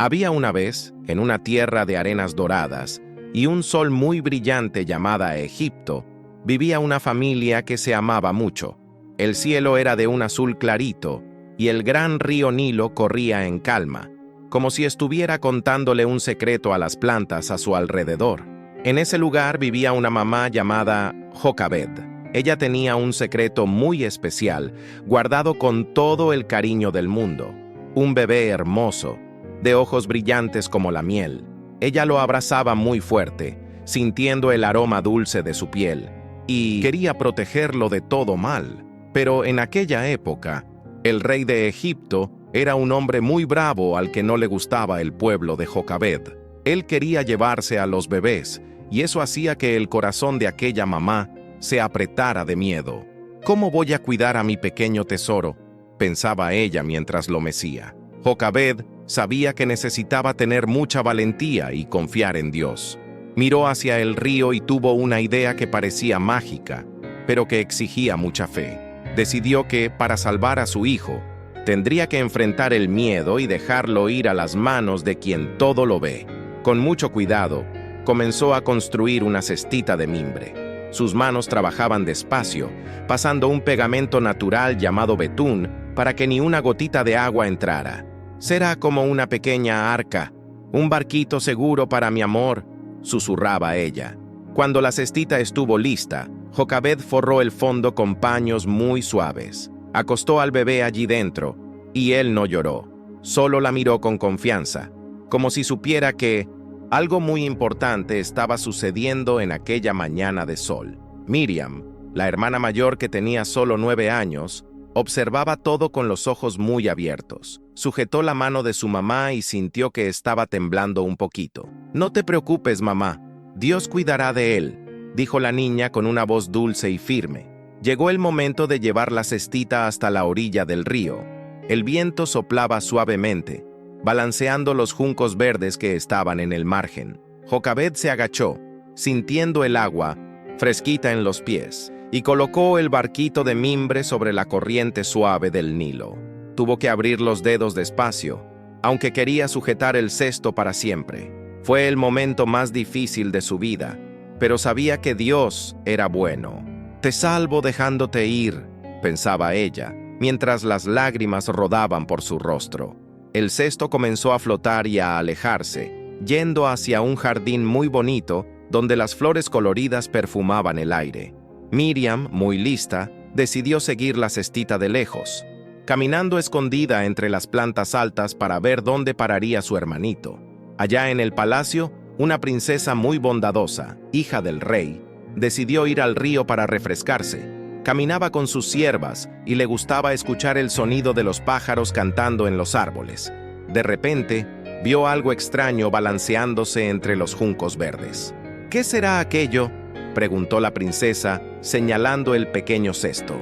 Había una vez, en una tierra de arenas doradas y un sol muy brillante llamada Egipto, vivía una familia que se amaba mucho. El cielo era de un azul clarito y el gran río Nilo corría en calma, como si estuviera contándole un secreto a las plantas a su alrededor. En ese lugar vivía una mamá llamada Jocabed. Ella tenía un secreto muy especial, guardado con todo el cariño del mundo. Un bebé hermoso, de ojos brillantes como la miel. Ella lo abrazaba muy fuerte, sintiendo el aroma dulce de su piel, y quería protegerlo de todo mal. Pero en aquella época, el rey de Egipto era un hombre muy bravo al que no le gustaba el pueblo de Jocabed. Él quería llevarse a los bebés, y eso hacía que el corazón de aquella mamá se apretara de miedo. ¿Cómo voy a cuidar a mi pequeño tesoro?, pensaba ella mientras lo mecía. Jocabed sabía que necesitaba tener mucha valentía y confiar en Dios. Miró hacia el río y tuvo una idea que parecía mágica, pero que exigía mucha fe. Decidió que, para salvar a su hijo, tendría que enfrentar el miedo y dejarlo ir a las manos de quien todo lo ve. Con mucho cuidado, comenzó a construir una cestita de mimbre. Sus manos trabajaban despacio, pasando un pegamento natural llamado betún para que ni una gotita de agua entrara. «Será como una pequeña arca, un barquito seguro para mi amor», susurraba ella. Cuando la cestita estuvo lista, Jocabed forró el fondo con paños muy suaves. Acostó al bebé allí dentro, y él no lloró. Solo la miró con confianza, como si supiera que algo muy importante estaba sucediendo en aquella mañana de sol. Miriam, la hermana mayor que tenía solo 9 años, observaba todo con los ojos muy abiertos. Sujetó la mano de su mamá y sintió que estaba temblando un poquito. «No te preocupes, mamá. Dios cuidará de él», dijo la niña con una voz dulce y firme. Llegó el momento de llevar la cestita hasta la orilla del río. El viento soplaba suavemente, balanceando los juncos verdes que estaban en el margen. Jocabed se agachó, sintiendo el agua fresquita en los pies, y colocó el barquito de mimbre sobre la corriente suave del Nilo. Tuvo que abrir los dedos despacio, aunque quería sujetar el cesto para siempre. Fue el momento más difícil de su vida, pero sabía que Dios era bueno. «Te salvo dejándote ir», pensaba ella, mientras las lágrimas rodaban por su rostro. El cesto comenzó a flotar y a alejarse, yendo hacia un jardín muy bonito donde las flores coloridas perfumaban el aire. Miriam, muy lista, decidió seguir la cestita de lejos, caminando escondida entre las plantas altas para ver dónde pararía su hermanito. Allá en el palacio, una princesa muy bondadosa, hija del rey, decidió ir al río para refrescarse. Caminaba con sus siervas y le gustaba escuchar el sonido de los pájaros cantando en los árboles. De repente, vio algo extraño balanceándose entre los juncos verdes. «¿Qué será aquello?», preguntó la princesa, señalando el pequeño cesto.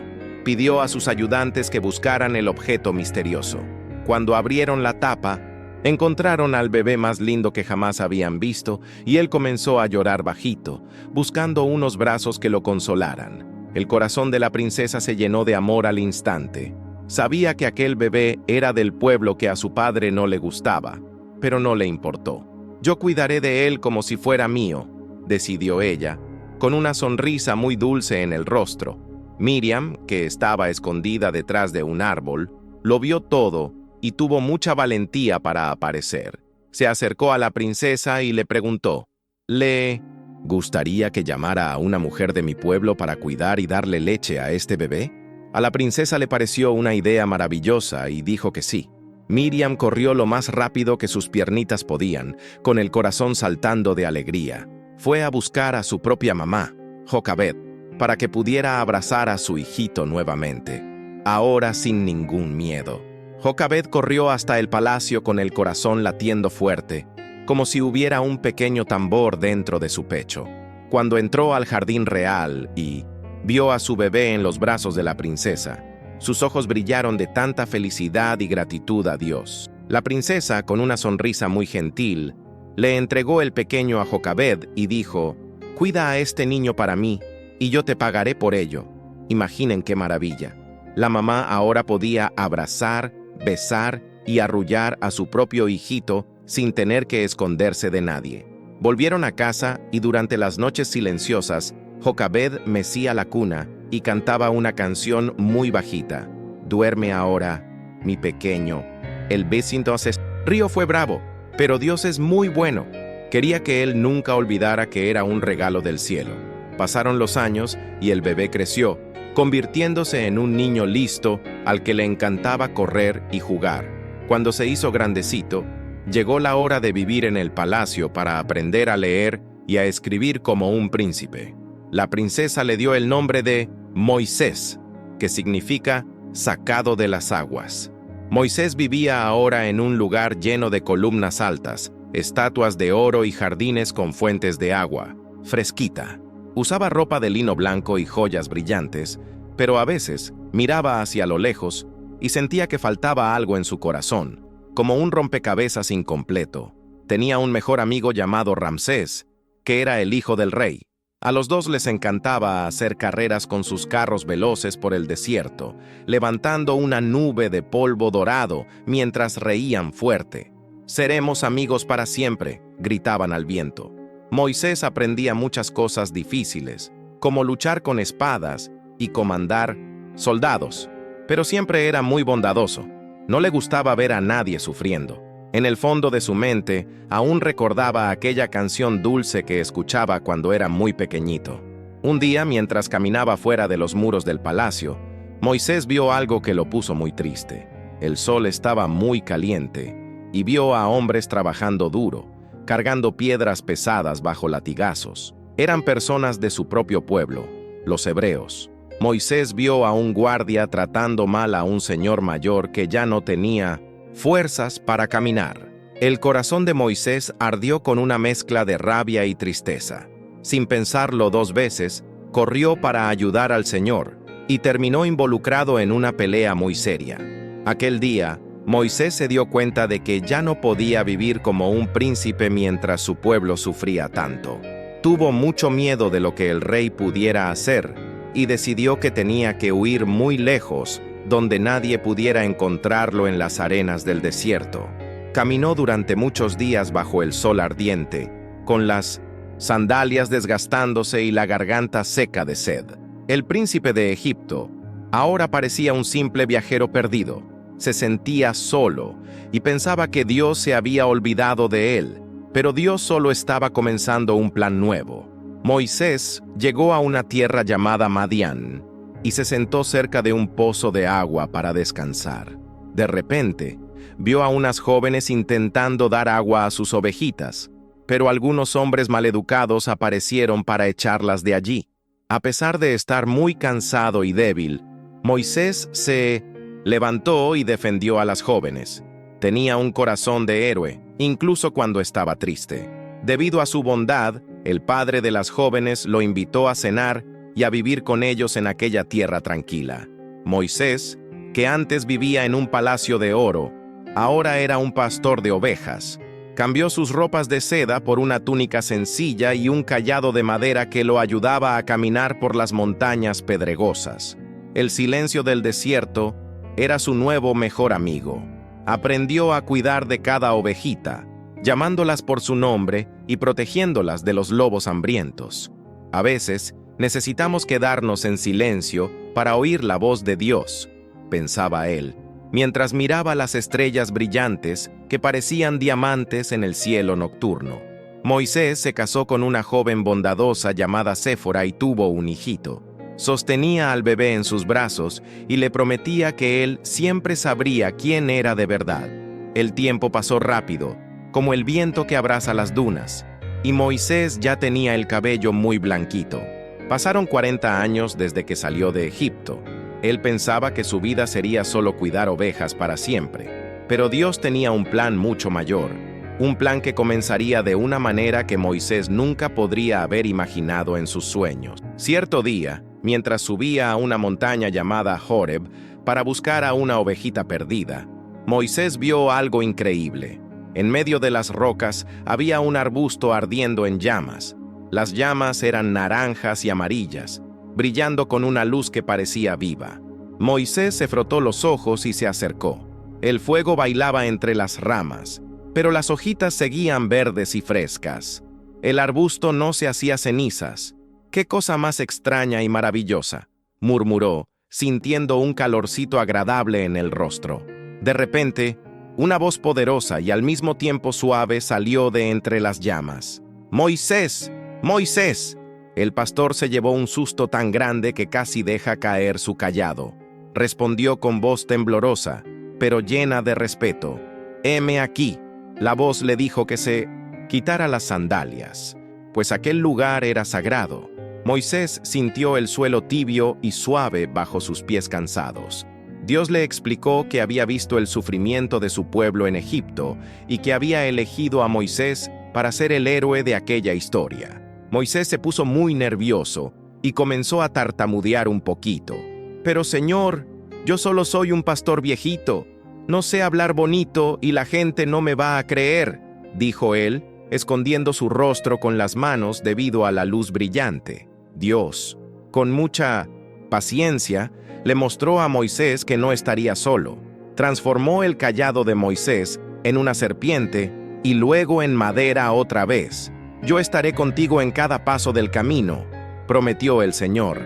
Pidió a sus ayudantes que buscaran el objeto misterioso. Cuando abrieron la tapa, encontraron al bebé más lindo que jamás habían visto, y él comenzó a llorar bajito, buscando unos brazos que lo consolaran. El corazón de la princesa se llenó de amor al instante. Sabía que aquel bebé era del pueblo que a su padre no le gustaba, pero no le importó. «Yo cuidaré de él como si fuera mío», decidió ella, con una sonrisa muy dulce en el rostro. Miriam, que estaba escondida detrás de un árbol, lo vio todo y tuvo mucha valentía para aparecer. Se acercó a la princesa y le preguntó: «¿Le gustaría que llamara a una mujer de mi pueblo para cuidar y darle leche a este bebé?». A la princesa le pareció una idea maravillosa y dijo que sí. Miriam corrió lo más rápido que sus piernitas podían, con el corazón saltando de alegría. Fue a buscar a su propia mamá, Jocabed, para que pudiera abrazar a su hijito nuevamente, ahora sin ningún miedo. Jocabed corrió hasta el palacio con el corazón latiendo fuerte, como si hubiera un pequeño tambor dentro de su pecho. Cuando entró al jardín real y vio a su bebé en los brazos de la princesa, sus ojos brillaron de tanta felicidad y gratitud a Dios. La princesa, con una sonrisa muy gentil, le entregó el pequeño a Jocabed y dijo: «Cuida a este niño para mí, y yo te pagaré por ello». Imaginen qué maravilla. La mamá ahora podía abrazar, besar y arrullar a su propio hijito sin tener que esconderse de nadie. Volvieron a casa y durante las noches silenciosas, Jocabed mecía la cuna y cantaba una canción muy bajita. Duerme ahora, mi pequeño. El vecino entonces Río fue bravo, pero Dios es muy bueno. Quería que él nunca olvidara que era un regalo del cielo. Pasaron los años y el bebé creció, convirtiéndose en un niño listo al que le encantaba correr y jugar. Cuando se hizo grandecito, llegó la hora de vivir en el palacio para aprender a leer y a escribir como un príncipe. La princesa le dio el nombre de Moisés, que significa sacado de las aguas. Moisés vivía ahora en un lugar lleno de columnas altas, estatuas de oro y jardines con fuentes de agua, fresquita. Usaba ropa de lino blanco y joyas brillantes, pero a veces miraba hacia lo lejos y sentía que faltaba algo en su corazón, como un rompecabezas incompleto. Tenía un mejor amigo llamado Ramsés, que era el hijo del rey. A los dos les encantaba hacer carreras con sus carros veloces por el desierto, levantando una nube de polvo dorado mientras reían fuerte. «Seremos amigos para siempre», gritaban al viento. Moisés aprendía muchas cosas difíciles, como luchar con espadas y comandar soldados, pero siempre era muy bondadoso. No le gustaba ver a nadie sufriendo. En el fondo de su mente, aún recordaba aquella canción dulce que escuchaba cuando era muy pequeñito. Un día, mientras caminaba fuera de los muros del palacio, Moisés vio algo que lo puso muy triste. El sol estaba muy caliente y vio a hombres trabajando duro, cargando piedras pesadas bajo latigazos. Eran personas de su propio pueblo, los hebreos. Moisés vio a un guardia tratando mal a un señor mayor que ya no tenía fuerzas para caminar. El corazón de Moisés ardió con una mezcla de rabia y tristeza. Sin pensarlo dos veces, corrió para ayudar al Señor y terminó involucrado en una pelea muy seria. Aquel día, Moisés se dio cuenta de que ya no podía vivir como un príncipe mientras su pueblo sufría tanto. Tuvo mucho miedo de lo que el rey pudiera hacer y decidió que tenía que huir muy lejos, donde nadie pudiera encontrarlo en las arenas del desierto. Caminó durante muchos días bajo el sol ardiente, con las sandalias desgastándose y la garganta seca de sed. El príncipe de Egipto ahora parecía un simple viajero perdido. Se sentía solo y pensaba que Dios se había olvidado de él, pero Dios solo estaba comenzando un plan nuevo. Moisés llegó a una tierra llamada Madián y se sentó cerca de un pozo de agua para descansar. De repente, vio a unas jóvenes intentando dar agua a sus ovejitas, pero algunos hombres maleducados aparecieron para echarlas de allí. A pesar de estar muy cansado y débil, Moisés se levantó y defendió a las jóvenes. Tenía un corazón de héroe, incluso cuando estaba triste. Debido a su bondad, el padre de las jóvenes lo invitó a cenar y a vivir con ellos en aquella tierra tranquila. Moisés, que antes vivía en un palacio de oro, ahora era un pastor de ovejas. Cambió sus ropas de seda por una túnica sencilla y un cayado de madera que lo ayudaba a caminar por las montañas pedregosas. El silencio del desierto era su nuevo mejor amigo. Aprendió a cuidar de cada ovejita, llamándolas por su nombre y protegiéndolas de los lobos hambrientos. A veces, necesitamos quedarnos en silencio para oír la voz de Dios, pensaba él, mientras miraba las estrellas brillantes que parecían diamantes en el cielo nocturno. Moisés se casó con una joven bondadosa llamada Séfora y tuvo un hijito. Sostenía al bebé en sus brazos y le prometía que él siempre sabría quién era de verdad. El tiempo pasó rápido, como el viento que abraza las dunas, y Moisés ya tenía el cabello muy blanquito. Pasaron 40 años desde que salió de Egipto. Él pensaba que su vida sería solo cuidar ovejas para siempre, pero Dios tenía un plan mucho mayor, un plan que comenzaría de una manera que Moisés nunca podría haber imaginado en sus sueños. Cierto día, mientras subía a una montaña llamada Horeb para buscar a una ovejita perdida, Moisés vio algo increíble. En medio de las rocas había un arbusto ardiendo en llamas. Las llamas eran naranjas y amarillas, brillando con una luz que parecía viva. Moisés se frotó los ojos y se acercó. El fuego bailaba entre las ramas, pero las hojitas seguían verdes y frescas. El arbusto no se hacía cenizas. ¡Qué cosa más extraña y maravillosa!, murmuró, sintiendo un calorcito agradable en el rostro. De repente, una voz poderosa y al mismo tiempo suave salió de entre las llamas. ¡Moisés! ¡Moisés! El pastor se llevó un susto tan grande que casi deja caer su cayado. Respondió con voz temblorosa, pero llena de respeto. «Heme aquí». La voz le dijo que se quitara las sandalias, pues aquel lugar era sagrado. Moisés sintió el suelo tibio y suave bajo sus pies cansados. Dios le explicó que había visto el sufrimiento de su pueblo en Egipto y que había elegido a Moisés para ser el héroe de aquella historia. Moisés se puso muy nervioso y comenzó a tartamudear un poquito. «Pero Señor, yo solo soy un pastor viejito. No sé hablar bonito y la gente no me va a creer», dijo él, escondiendo su rostro con las manos debido a la luz brillante. Dios, con mucha paciencia, le mostró a Moisés que no estaría solo. Transformó el cayado de Moisés en una serpiente y luego en madera otra vez. «Yo estaré contigo en cada paso del camino», prometió el Señor,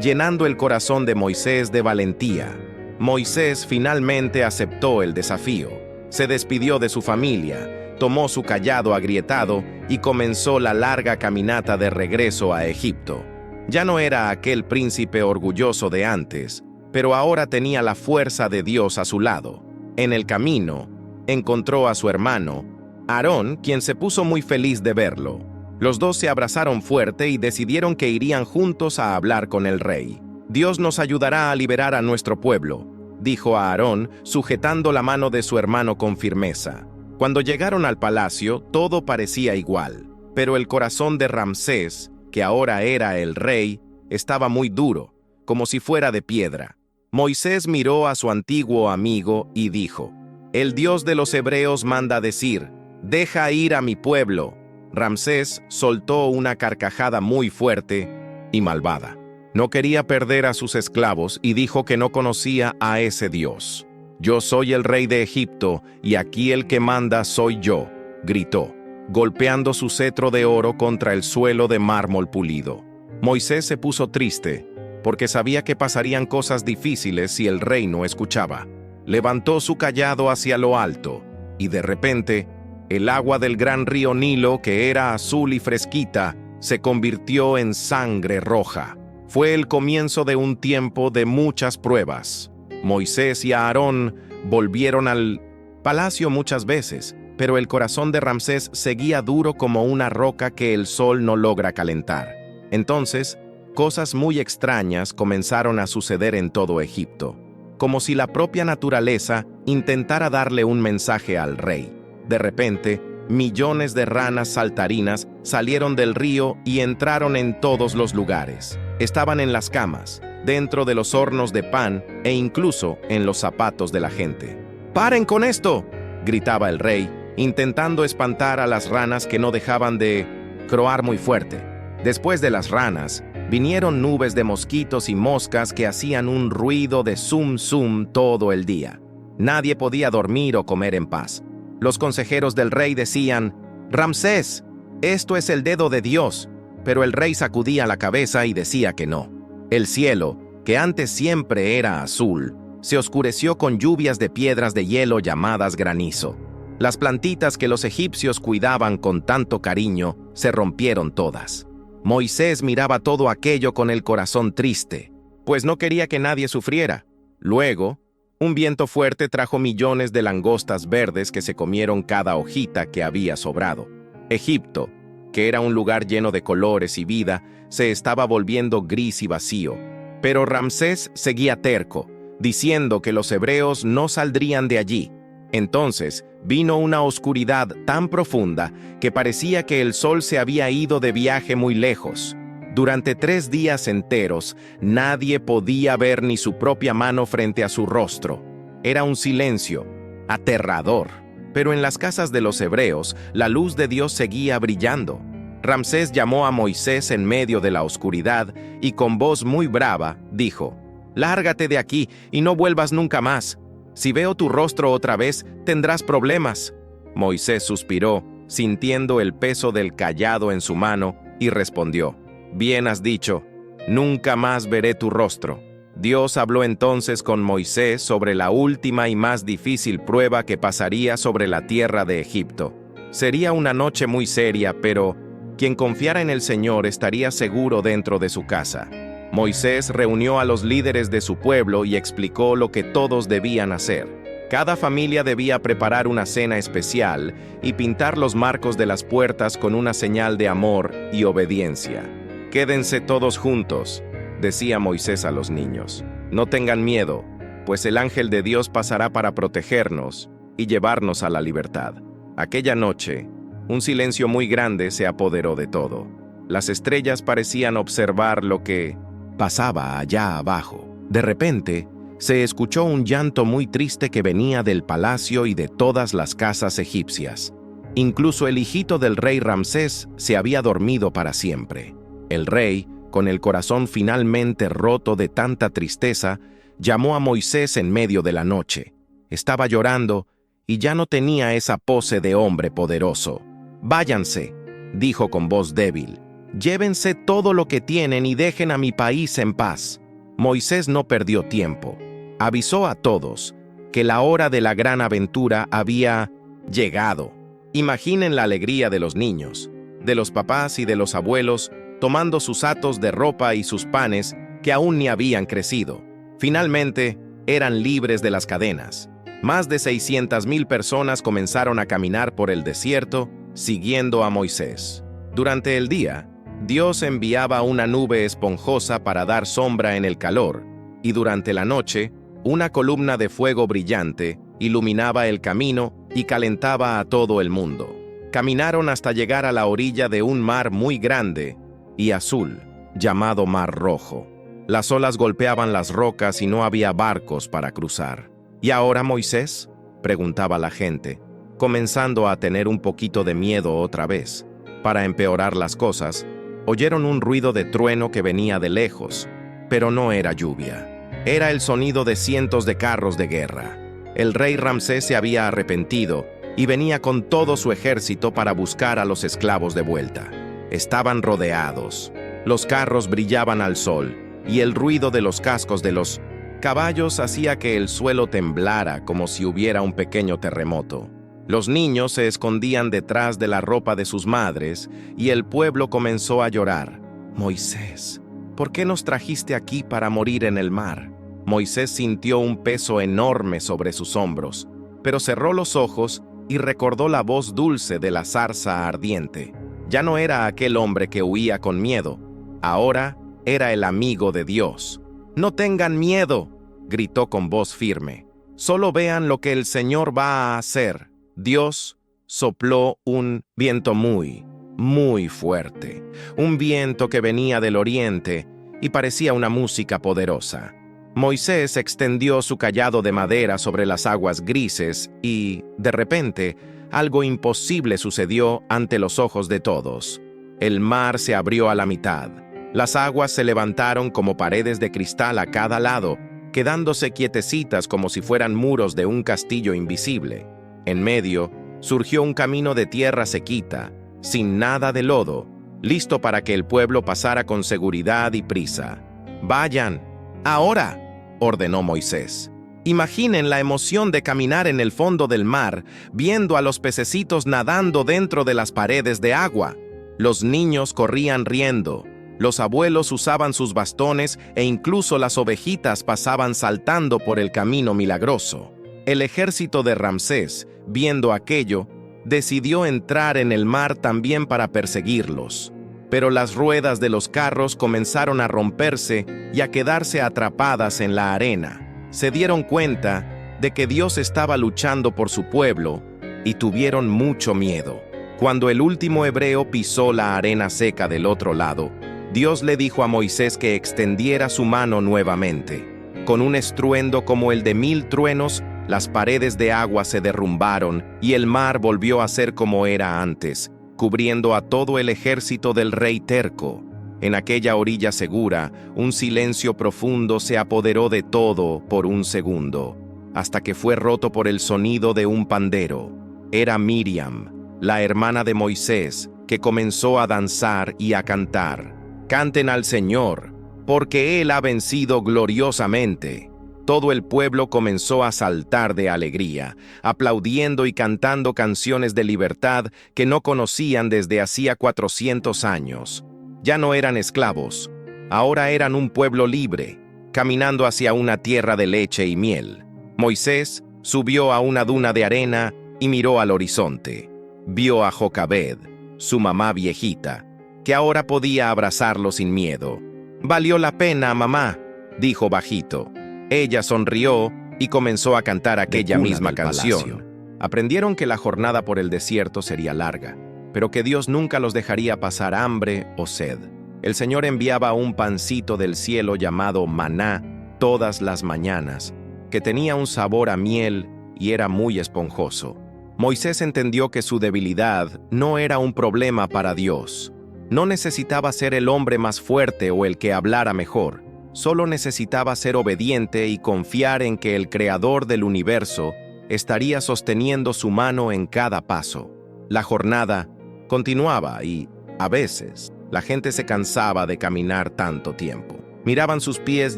llenando el corazón de Moisés de valentía. Moisés finalmente aceptó el desafío. Se despidió de su familia, tomó su cayado agrietado y comenzó la larga caminata de regreso a Egipto. Ya no era aquel príncipe orgulloso de antes, pero ahora tenía la fuerza de Dios a su lado. En el camino, encontró a su hermano, Aarón, quien se puso muy feliz de verlo. Los dos se abrazaron fuerte y decidieron que irían juntos a hablar con el rey. «Dios nos ayudará a liberar a nuestro pueblo», dijo a Aarón, sujetando la mano de su hermano con firmeza. Cuando llegaron al palacio, todo parecía igual, pero el corazón de Ramsés, que ahora era el rey, estaba muy duro, como si fuera de piedra. Moisés miró a su antiguo amigo y dijo: «El Dios de los hebreos manda decir, deja ir a mi pueblo». Ramsés soltó una carcajada muy fuerte y malvada. No quería perder a sus esclavos y dijo que no conocía a ese Dios. «Yo soy el rey de Egipto y aquí el que manda soy yo», gritó, golpeando su cetro de oro contra el suelo de mármol pulido. Moisés se puso triste, porque sabía que pasarían cosas difíciles si el rey no escuchaba. Levantó su cayado hacia lo alto, y de repente, el agua del gran río Nilo, que era azul y fresquita, se convirtió en sangre roja. Fue el comienzo de un tiempo de muchas pruebas. Moisés y Aarón volvieron al palacio muchas veces, pero el corazón de Ramsés seguía duro como una roca que el sol no logra calentar. Entonces, cosas muy extrañas comenzaron a suceder en todo Egipto, como si la propia naturaleza intentara darle un mensaje al rey. De repente, millones de ranas saltarinas salieron del río y entraron en todos los lugares. Estaban en las camas, dentro de los hornos de pan e incluso en los zapatos de la gente. «¡Paren con esto!», gritaba el rey, intentando espantar a las ranas que no dejaban de croar muy fuerte. Después de las ranas, vinieron nubes de mosquitos y moscas que hacían un ruido de zum zum todo el día. Nadie podía dormir o comer en paz. Los consejeros del rey decían: «Ramsés, esto es el dedo de Dios», pero el rey sacudía la cabeza y decía que no. El cielo, que antes siempre era azul, se oscureció con lluvias de piedras de hielo llamadas granizo. Las plantitas que los egipcios cuidaban con tanto cariño se rompieron todas. Moisés miraba todo aquello con el corazón triste, pues no quería que nadie sufriera. Luego, un viento fuerte trajo millones de langostas verdes que se comieron cada hojita que había sobrado. Egipto, que era un lugar lleno de colores y vida, se estaba volviendo gris y vacío. Pero Ramsés seguía terco, diciendo que los hebreos no saldrían de allí. Entonces vino una oscuridad tan profunda que parecía que el sol se había ido de viaje muy lejos. Durante 3 días enteros, nadie podía ver ni su propia mano frente a su rostro. Era un silencio aterrador. Pero en las casas de los hebreos, la luz de Dios seguía brillando. Ramsés llamó a Moisés en medio de la oscuridad y con voz muy brava dijo: «Lárgate de aquí y no vuelvas nunca más. Si veo tu rostro otra vez, tendrás problemas». Moisés suspiró, sintiendo el peso del cayado en su mano, y respondió: «Bien has dicho, nunca más veré tu rostro». Dios habló entonces con Moisés sobre la última y más difícil prueba que pasaría sobre la tierra de Egipto. Sería una noche muy seria, pero quien confiara en el Señor estaría seguro dentro de su casa. Moisés reunió a los líderes de su pueblo y explicó lo que todos debían hacer. Cada familia debía preparar una cena especial y pintar los marcos de las puertas con una señal de amor y obediencia. «Quédense todos juntos», decía Moisés a los niños. «No tengan miedo, pues el ángel de Dios pasará para protegernos y llevarnos a la libertad». Aquella noche, un silencio muy grande se apoderó de todo. Las estrellas parecían observar lo que pasaba allá abajo. De repente, se escuchó un llanto muy triste que venía del palacio y de todas las casas egipcias. Incluso el hijito del rey Ramsés se había dormido para siempre. El rey, con el corazón finalmente roto de tanta tristeza, llamó a Moisés en medio de la noche. Estaba llorando y ya no tenía esa pose de hombre poderoso. «Váyanse», dijo con voz débil. «Llévense todo lo que tienen y dejen a mi país en paz». Moisés no perdió tiempo. Avisó a todos que la hora de la gran aventura había llegado. Imaginen la alegría de los niños, de los papás y de los abuelos, tomando sus hatos de ropa y sus panes que aún ni habían crecido. Finalmente, eran libres de las cadenas. Más de 600,000 personas comenzaron a caminar por el desierto, siguiendo a Moisés. Durante el día, Dios enviaba una nube esponjosa para dar sombra en el calor, y durante la noche, una columna de fuego brillante iluminaba el camino y calentaba a todo el mundo. Caminaron hasta llegar a la orilla de un mar muy grande y azul, llamado Mar Rojo. Las olas golpeaban las rocas y no había barcos para cruzar. «¿Y ahora, Moisés?», preguntaba la gente, comenzando a tener un poquito de miedo otra vez. Para empeorar las cosas, oyeron un ruido de trueno que venía de lejos, pero no era lluvia. Era el sonido de cientos de carros de guerra. El rey Ramsés se había arrepentido y venía con todo su ejército para buscar a los esclavos de vuelta. Estaban rodeados. Los carros brillaban al sol y el ruido de los cascos de los caballos hacía que el suelo temblara como si hubiera un pequeño terremoto. Los niños se escondían detrás de la ropa de sus madres y el pueblo comenzó a llorar. «Moisés, ¿por qué nos trajiste aquí para morir en el mar?». Moisés sintió un peso enorme sobre sus hombros, pero cerró los ojos y recordó la voz dulce de la zarza ardiente. Ya no era aquel hombre que huía con miedo, ahora era el amigo de Dios. «No tengan miedo», gritó con voz firme. «Solo vean lo que el Señor va a hacer». Dios sopló un viento muy, muy fuerte, un viento que venía del oriente y parecía una música poderosa. Moisés extendió su cayado de madera sobre las aguas grises y, de repente, algo imposible sucedió ante los ojos de todos. El mar se abrió a la mitad. Las aguas se levantaron como paredes de cristal a cada lado, quedándose quietecitas como si fueran muros de un castillo invisible. En medio, surgió un camino de tierra sequita, sin nada de lodo, listo para que el pueblo pasara con seguridad y prisa. «Vayan, ahora», ordenó Moisés. Imaginen la emoción de caminar en el fondo del mar, viendo a los pececitos nadando dentro de las paredes de agua. Los niños corrían riendo, los abuelos usaban sus bastones e incluso las ovejitas pasaban saltando por el camino milagroso. El ejército de Ramsés, viendo aquello, decidió entrar en el mar también para perseguirlos. Pero las ruedas de los carros comenzaron a romperse y a quedarse atrapadas en la arena. Se dieron cuenta de que Dios estaba luchando por su pueblo y tuvieron mucho miedo. Cuando el último hebreo pisó la arena seca del otro lado, Dios le dijo a Moisés que extendiera su mano nuevamente. Con un estruendo como el de 1000 truenos, las paredes de agua se derrumbaron y el mar volvió a ser como era antes, cubriendo a todo el ejército del rey terco. En aquella orilla segura, un silencio profundo se apoderó de todo por un segundo, hasta que fue roto por el sonido de un pandero. era Miriam, la hermana de Moisés, que comenzó a danzar y a cantar. «Canten al Señor, porque Él ha vencido gloriosamente». Todo el pueblo comenzó a saltar de alegría, aplaudiendo y cantando canciones de libertad que no conocían desde hacía 400 años. Ya no eran esclavos, ahora eran un pueblo libre, caminando hacia una tierra de leche y miel. Moisés subió a una duna de arena y miró al horizonte. Vio a Jocabed, su mamá viejita, que ahora podía abrazarlo sin miedo. «Valió la pena, mamá», dijo bajito. Ella sonrió y comenzó a cantar aquella misma canción. Aprendieron que la jornada por el desierto sería larga, pero que Dios nunca los dejaría pasar hambre o sed. El Señor enviaba un pancito del cielo llamado maná todas las mañanas, que tenía un sabor a miel y era muy esponjoso. Moisés entendió que su debilidad no era un problema para Dios. No necesitaba ser el hombre más fuerte o el que hablara mejor. Solo necesitaba ser obediente y confiar en que el Creador del universo estaría sosteniendo su mano en cada paso. La jornada continuaba y, a veces, la gente se cansaba de caminar tanto tiempo. Miraban sus pies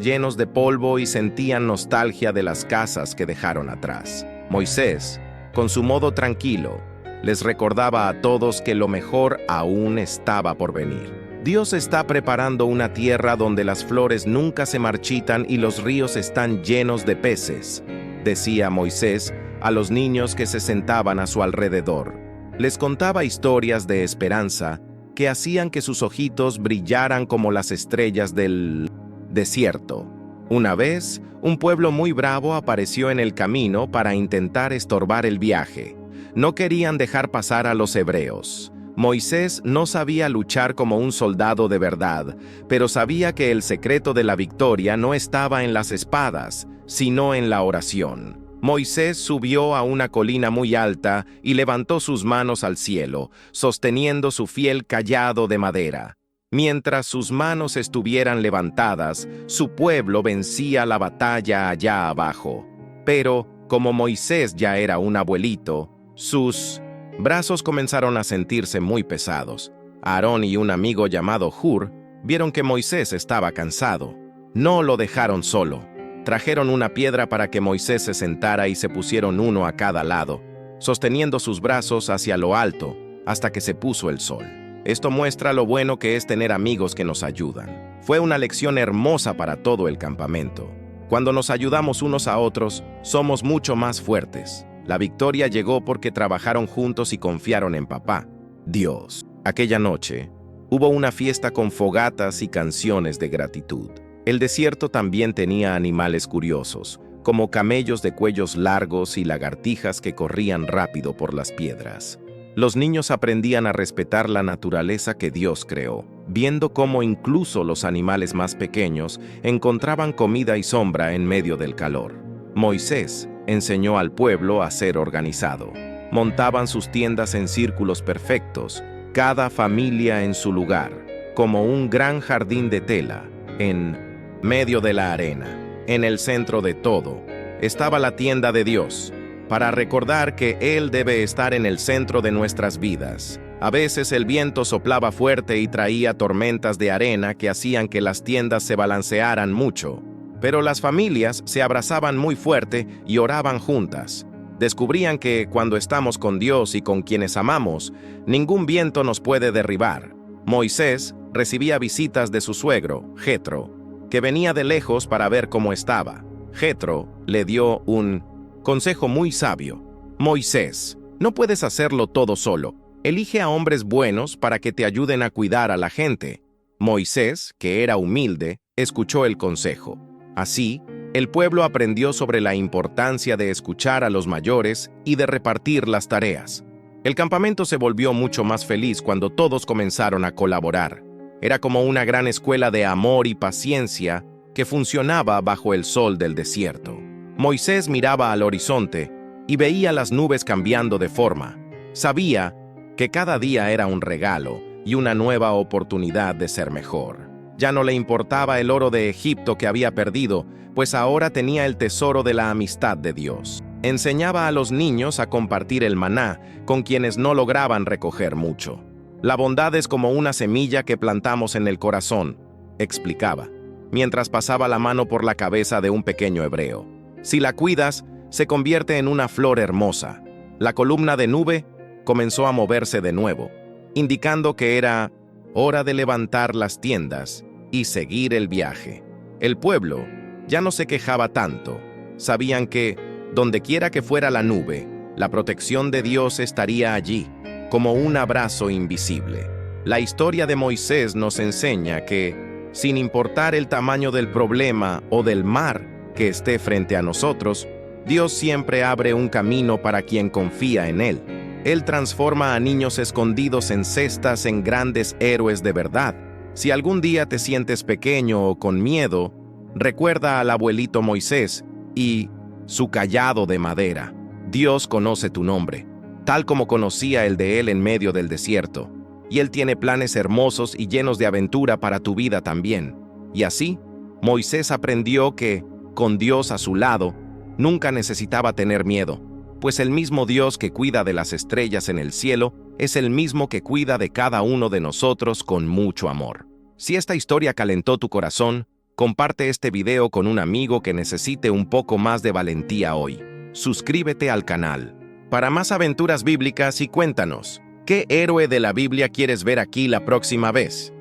llenos de polvo y sentían nostalgia de las casas que dejaron atrás. Moisés, con su modo tranquilo, les recordaba a todos que lo mejor aún estaba por venir. Dios está preparando una tierra donde las flores nunca se marchitan y los ríos están llenos de peces, decía Moisés a los niños que se sentaban a su alrededor. Les contaba historias de esperanza que hacían que sus ojitos brillaran como las estrellas del desierto. Una vez, un pueblo muy bravo apareció en el camino para intentar estorbar el viaje. No querían dejar pasar a los hebreos. Moisés no sabía luchar como un soldado de verdad, pero sabía que el secreto de la victoria no estaba en las espadas, sino en la oración. Moisés subió a una colina muy alta y levantó sus manos al cielo, sosteniendo su fiel cayado de madera. Mientras sus manos estuvieran levantadas, su pueblo vencía la batalla allá abajo. Pero, como Moisés ya era un abuelito, sus brazos comenzaron a sentirse muy pesados. Aarón y un amigo llamado Hur vieron que Moisés estaba cansado. No lo dejaron solo. Trajeron una piedra para que Moisés se sentara y se pusieron uno a cada lado, sosteniendo sus brazos hacia lo alto hasta que se puso el sol. Esto muestra lo bueno que es tener amigos que nos ayudan. Fue una lección hermosa para todo el campamento. Cuando nos ayudamos unos a otros, somos mucho más fuertes. La victoria llegó porque trabajaron juntos y confiaron en papá, Dios. Aquella noche, hubo una fiesta con fogatas y canciones de gratitud. El desierto también tenía animales curiosos, como camellos de cuellos largos y lagartijas que corrían rápido por las piedras. Los niños aprendían a respetar la naturaleza que Dios creó, viendo cómo incluso los animales más pequeños encontraban comida y sombra en medio del calor. Moisés enseñó al pueblo a ser organizado. Montaban sus tiendas en círculos perfectos, cada familia en su lugar, como un gran jardín de tela, en medio de la arena. En el centro de todo estaba la tienda de Dios, para recordar que Él debe estar en el centro de nuestras vidas. A veces el viento soplaba fuerte y traía tormentas de arena que hacían que las tiendas se balancearan mucho. Pero las familias se abrazaban muy fuerte y oraban juntas. Descubrían que cuando estamos con Dios y con quienes amamos, ningún viento nos puede derribar. Moisés recibía visitas de su suegro, Jetro, que venía de lejos para ver cómo estaba. Jetro le dio un consejo muy sabio. Moisés, no puedes hacerlo todo solo. Elige a hombres buenos para que te ayuden a cuidar a la gente. Moisés, que era humilde, escuchó el consejo. Así, el pueblo aprendió sobre la importancia de escuchar a los mayores y de repartir las tareas. El campamento se volvió mucho más feliz cuando todos comenzaron a colaborar. Era como una gran escuela de amor y paciencia que funcionaba bajo el sol del desierto. Moisés miraba al horizonte y veía las nubes cambiando de forma. Sabía que cada día era un regalo y una nueva oportunidad de ser mejor. Ya no le importaba el oro de Egipto que había perdido, pues ahora tenía el tesoro de la amistad de Dios. Enseñaba a los niños a compartir el maná con quienes no lograban recoger mucho. La bondad es como una semilla que plantamos en el corazón, explicaba, mientras pasaba la mano por la cabeza de un pequeño hebreo. Si la cuidas, se convierte en una flor hermosa. La columna de nube comenzó a moverse de nuevo, indicando que era hora de levantar las tiendas y seguir el viaje. El pueblo ya no se quejaba tanto. Sabían que, donde quiera que fuera la nube, la protección de Dios estaría allí, como un abrazo invisible. La historia de Moisés nos enseña que, sin importar el tamaño del problema o del mar que esté frente a nosotros, Dios siempre abre un camino para quien confía en Él. Él transforma a niños escondidos en cestas en grandes héroes de verdad. Si algún día te sientes pequeño o con miedo, recuerda al abuelito Moisés y su cayado de madera. Dios conoce tu nombre, tal como conocía el de él en medio del desierto, y Él tiene planes hermosos y llenos de aventura para tu vida también. Y así, Moisés aprendió que, con Dios a su lado, nunca necesitaba tener miedo, pues el mismo Dios que cuida de las estrellas en el cielo es el mismo que cuida de cada uno de nosotros con mucho amor. Si esta historia calentó tu corazón, comparte este video con un amigo que necesite un poco más de valentía hoy. Suscríbete al canal para más aventuras bíblicas y cuéntanos, ¿qué héroe de la Biblia quieres ver aquí la próxima vez?